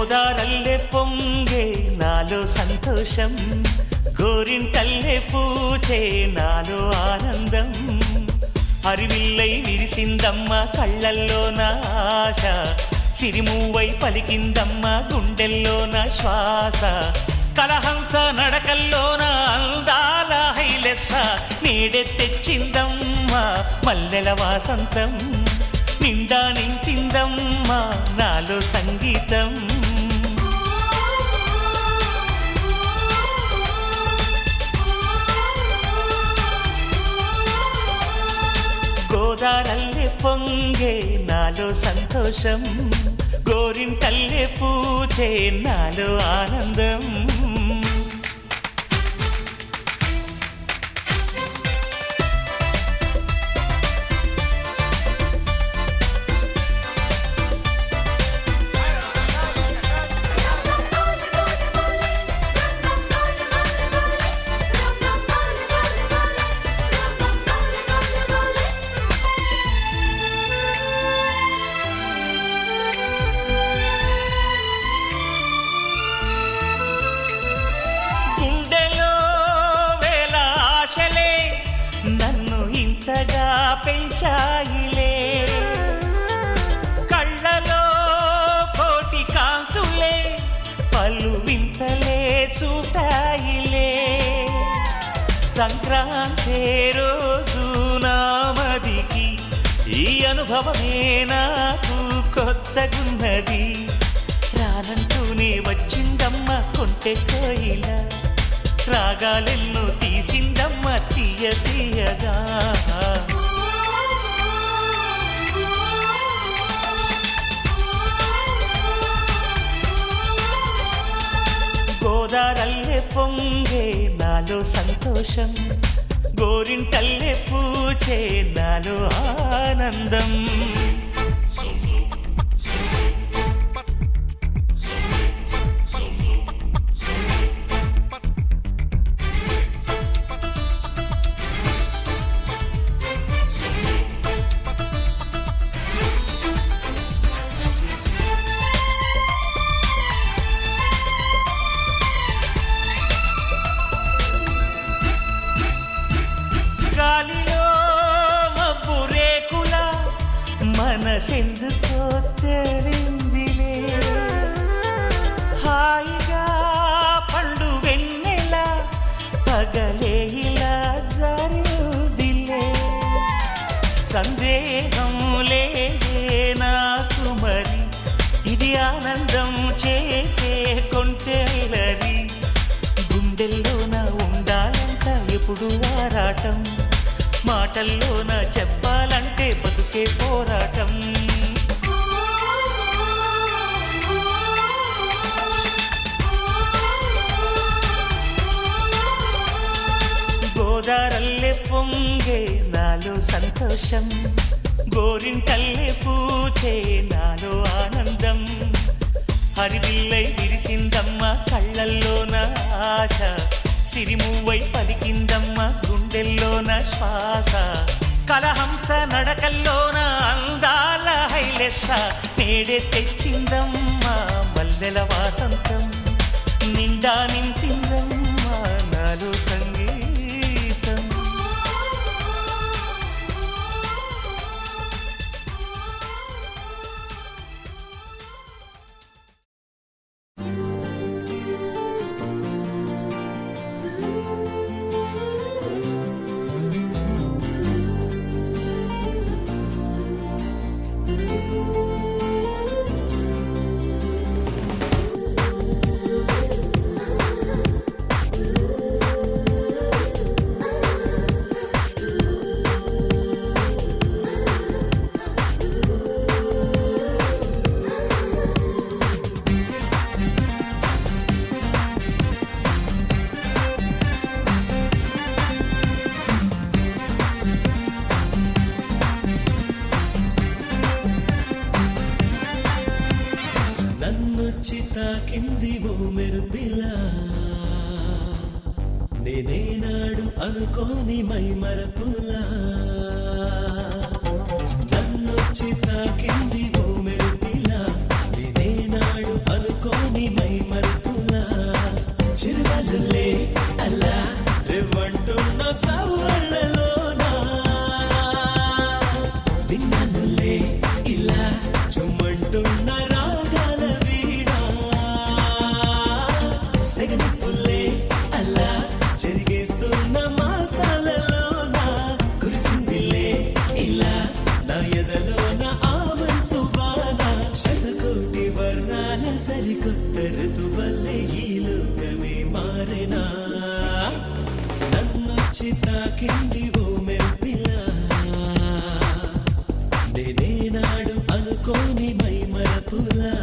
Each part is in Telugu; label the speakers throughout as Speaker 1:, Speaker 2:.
Speaker 1: గోదారల్లే పొంగే నాలో సంతోషం, గోరింటల్లే పూచే నాలో ఆనందం. హరివిల్లై విరిసిందమ్మ కళ్ళల్లో నా ఆశ, సిరిమూవై పలికిందమ్మ గుండెల్లో నా శ్వాస. కలహంస నడకల్లోన అందాల హైలెస్స, నీడే తెచ్చిందమ్మ మల్లెల వాసంతం. నిండా నింపిందమ్మ నాలో సంగీతం. గోదారల్లే పొంగే నాలో సంతోషం, గోరింటల్లే పూచే నాలో ఆనందం. పెంచాయిలే కళ్ళలో కోటి కాంతులే, పలు వింతలే చూపాయిలే. సంక్రాంతి రోజు నామదికి ఈ అనుభవమే నాకు కొత్తగున్నది. రానంటూనే వచ్చిందమ్మ కొంటె కోయిల, రాగాలెన్నో తీసిందమ్మ తీయ తీయగా. గోదారల్లే పొంగే నాలో సంతోషం, గోరింటల్లే పూచే నాలో ఆనందం. గాలిలో మబ్బు రేకుల మనసెందుకో తెలిందిలే, హాయిగా పండు వెన్నెల పగలే ఇలా జరిదిలే. సందేహం లేదే నాకు మరి, ఇది ఆనందం చేసే కొంటెలరి. గుండెల్లోన ఉండాలంట ఎప్పుడు ఆరాటం, మాటల్లోన చెప్పాలంటే బతుకే పోరాటం. గోదారల్లే పొంగే నాలో సంతోషం, గోరింటల్లే పూచే నాలో ఆనందం. హరివిల్లై విరిసిందమ్మ కళ్ళల్లోన ఆశ, సిరిమూవై పలికిందమ్మ గుండెల్లోన శ్వాస. కలహంస నడకల్లోన అందాల హైలెస్స, నేడే తెచ్చిందమ్మ మల్లెల వాసంతం. నిండా నింపిందమ్మ నాలో సంగీతం.
Speaker 2: తాకింది ఓ మెరుపిలా, నేనేనాడు అనుకోని మై మరపులా. నన్నొచ్చి తాకింది ఓ మెరుపిలా, నేనేనాడు అనుకో సరికొత్త ఋతువల్లే ఈ లోకమే మారెనా నన్నొచ్చి తాకింది ఓ మెరుపిలా నేనేనాడు అనుకోని మై మరపులా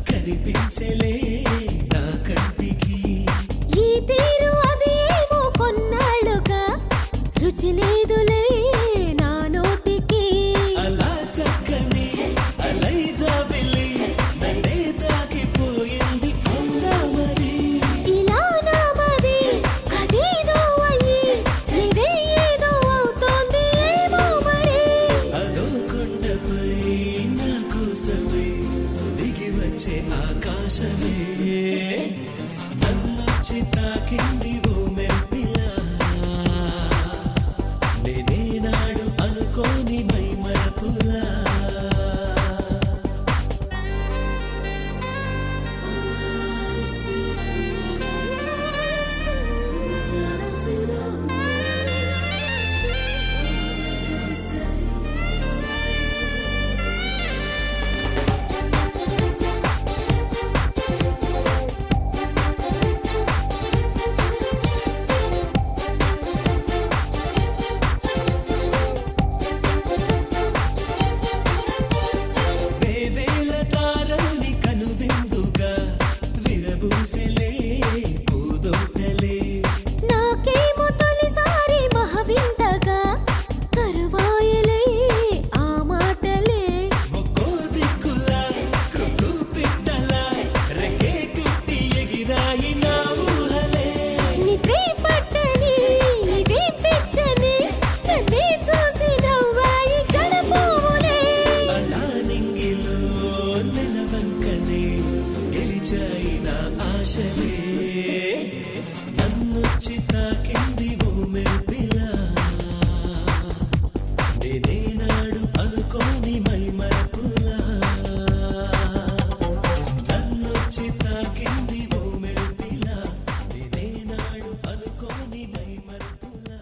Speaker 2: కనిపించలే నా కంటికి
Speaker 3: ఈ తీరు అది ఏమో కొన్నాళ్ళుగా రుచి లేదులే నా నోటికి
Speaker 2: అలా చక్కని అలై జాబిలి నన్నే తాకిపోయింది కొందా మరి
Speaker 3: ఇలా నా మరి అదేదో అయ్యి ఇదే ఏదో అవుతోంది ఏమో మరి
Speaker 2: అదో కొండపై నా కోసమే దిగి వచ్చే ఆకాశమే నన్నొచ్చి తాకింది ఓ మెరుపిలా నేనేనాడు అనుకోని మై మరపులా వేవేల తారల్ని కనువిందుగా విరబూసెలే పూదోటలే
Speaker 3: నాకేమో తొలిసారి మహవింతగా కరువాయలే ఆ మాటలే
Speaker 2: ఒక్కో దిక్కులా కుక్కు పిట్టలా రెక్కే కుట్టి ఎగిరాయి నా ఊహలే
Speaker 3: నిద్రే పట్టని ఇదే పిచ్చని నన్నే చూసి నవ్వాయి జడపువ్వులే
Speaker 2: అలా నింగిలో నెలవంకనే గెలిచాయి నా ఆశలే నన్నొచ్చి తాకింది ఓ మెరుపిలా నేనేనాడు అనుకోని మై మరపులా నన్నొచ్చి తాకింది ఓ మెరుపిలా నేనేనాడు అనుకోని మై మరపులా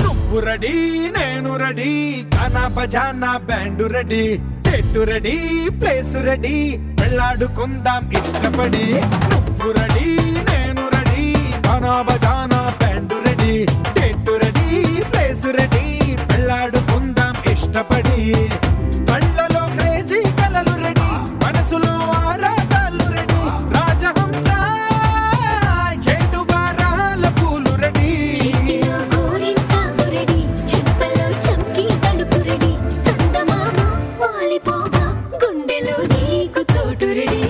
Speaker 4: నువ్వు రెడీ నేను రెడీ గానా బజానా బ్యాండ్ రెడీ చెట్టు రెడీ ప్లేస్ రెడీ వెళ్ళాడుకుందాం ఇష్టపడి నువ్వు రెడీ నేను రెడీ గానా బజానా బ్యాండ్ రెడీ చెట్టు రెడీ ప్లేస్ రెడీ వెళ్ళాడుకుందాం ఇష్టపడి కళ్ళలో క్రేజీ కలలు రెడీ మనసులో ఆరాటాలు రెడీ రాజహంస ఏడు వారాల పూలు రెడీ
Speaker 3: చిట్టిలో గోరింటాకు రెడీ చెంపలో చంకీ తలుపు రెడీ చందమామ వాలిపోగా గుండెలో నీకు తోటు రెడీ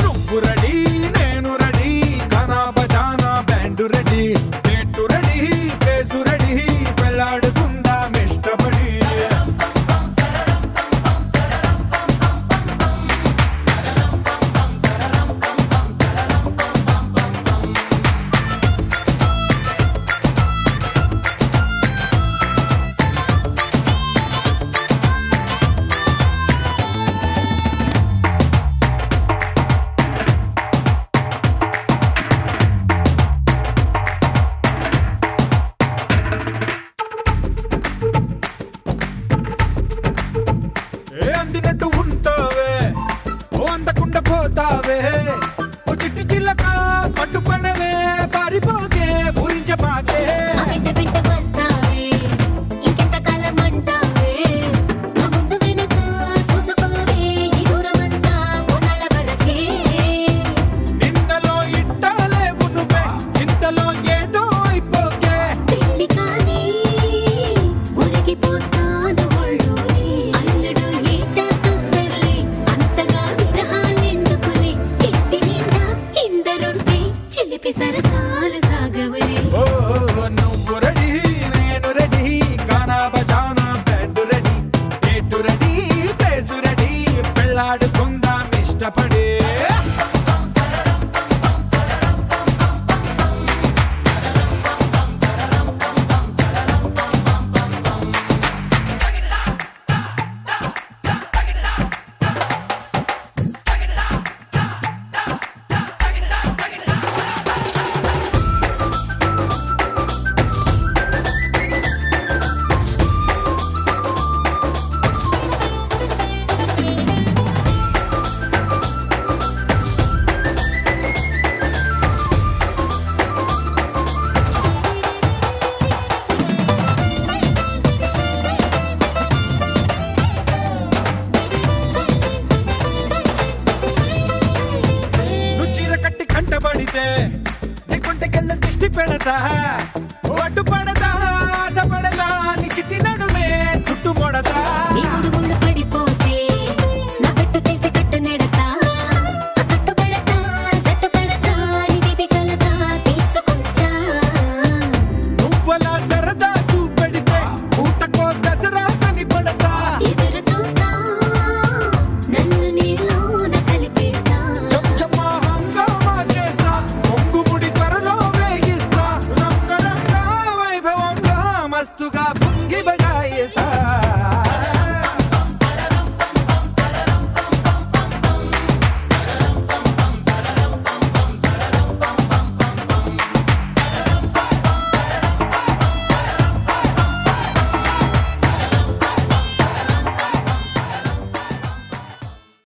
Speaker 4: నువ్వు రెడీ నేను రెడీ గానా బజానా బ్యాండ్ రెడీ చెట్టు రెడీ ప్లేసు రెడీ వెళ్ళాడుకుందాం ఇష్టపడి పోతావే ఓ చిట్టి చిల్లక పట్టుపడవే పారిపోకే పూరించపాకే
Speaker 3: ఆ వెంట వెంట వస్తావే ఇంకెంత కాలం అంటావే నా ముందు వెనక చూసుకోవే ఈ దూరమంతా కొనాల వరకే
Speaker 4: నిందలో ఇట్టాలేవు నువ్వే ఇంతలో ఏదో అయిపోకే
Speaker 3: పెళ్లి కానీ మురిగిపోతాను ఒళ్ళోనే అల్లుడు ఏట తొందరలే అంతగా విరహాలెందుకులే ఇంటి నిండా ఇందరుంటే చిలిపి సరసాలు సాగవలే
Speaker 4: ఓ నువ్వు రెడీ నేను రెడీ గానా బజానా బ్యాండ్ రెడీ ఏటు రెడీ ప్లేసు రెడీ పెళ్ళాడుకుందాం ఇష్టపడి నువ్వు చీర కట్టి కంటబడితే నీ కొంటకెళ్ళ దిష్టి పెడతా